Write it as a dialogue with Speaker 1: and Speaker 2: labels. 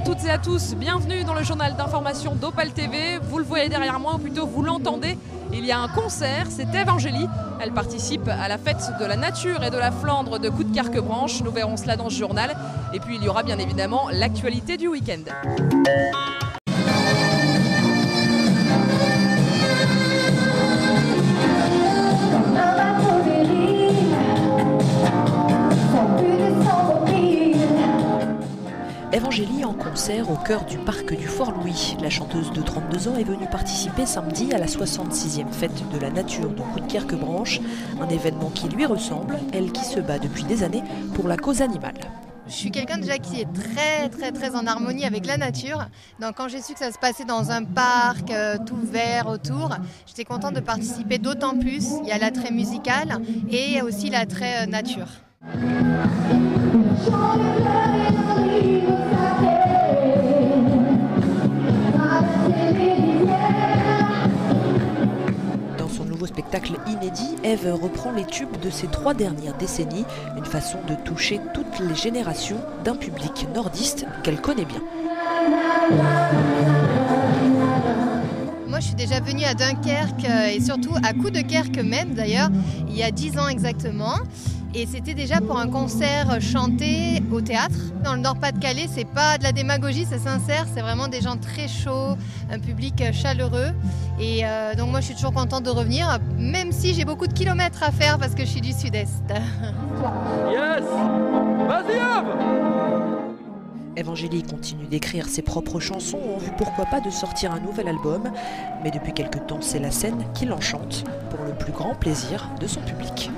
Speaker 1: toutes et à tous, bienvenue dans le journal d'information d'Opale TV. Vous le voyez derrière moi, ou plutôt vous l'entendez, il y a un concert, c'est Ève Angélie. Elle participe à la fête de la nature et de la Flandre de Coudekerque-Branche. Nous verrons cela dans ce journal. Et puis il y aura bien évidemment l'actualité du week-end.
Speaker 2: Ève Angélie en concert au cœur du parc du Fort-Louis. La chanteuse de 32 ans est venue participer samedi à la 66e fête de la nature de Coudekerque-Branche, un événement qui lui ressemble, elle qui se bat depuis des années pour la cause animale.
Speaker 3: Je suis quelqu'un déjà qui est très en harmonie avec la nature. Donc quand j'ai su que ça se passait dans un parc tout vert autour, j'étais contente de participer d'autant plus. Il y a l'attrait musical et aussi l'attrait nature.
Speaker 2: Dans son nouveau spectacle inédit, Ève reprend les tubes de ces 3 dernières décennies, une façon de toucher toutes les générations d'un public nordiste qu'elle connaît bien.
Speaker 3: Moi, je suis déjà venue à Dunkerque et surtout à Coudekerque même d'ailleurs, il y a 10 ans exactement. Et c'était déjà pour un concert chanté au théâtre. Dans le Nord-Pas-de-Calais, c'est pas de la démagogie, c'est sincère, c'est vraiment des gens très chauds, un public chaleureux. Et donc moi, je suis toujours contente de revenir, même si j'ai beaucoup de kilomètres à faire parce que je suis du Sud-Est.
Speaker 4: Yes! Vas-y, Ève!
Speaker 2: Ève Angélie continue d'écrire ses propres chansons en vue pourquoi pas de sortir un nouvel album. Mais depuis quelque temps, c'est la scène qui l'enchante pour le plus grand plaisir de son public.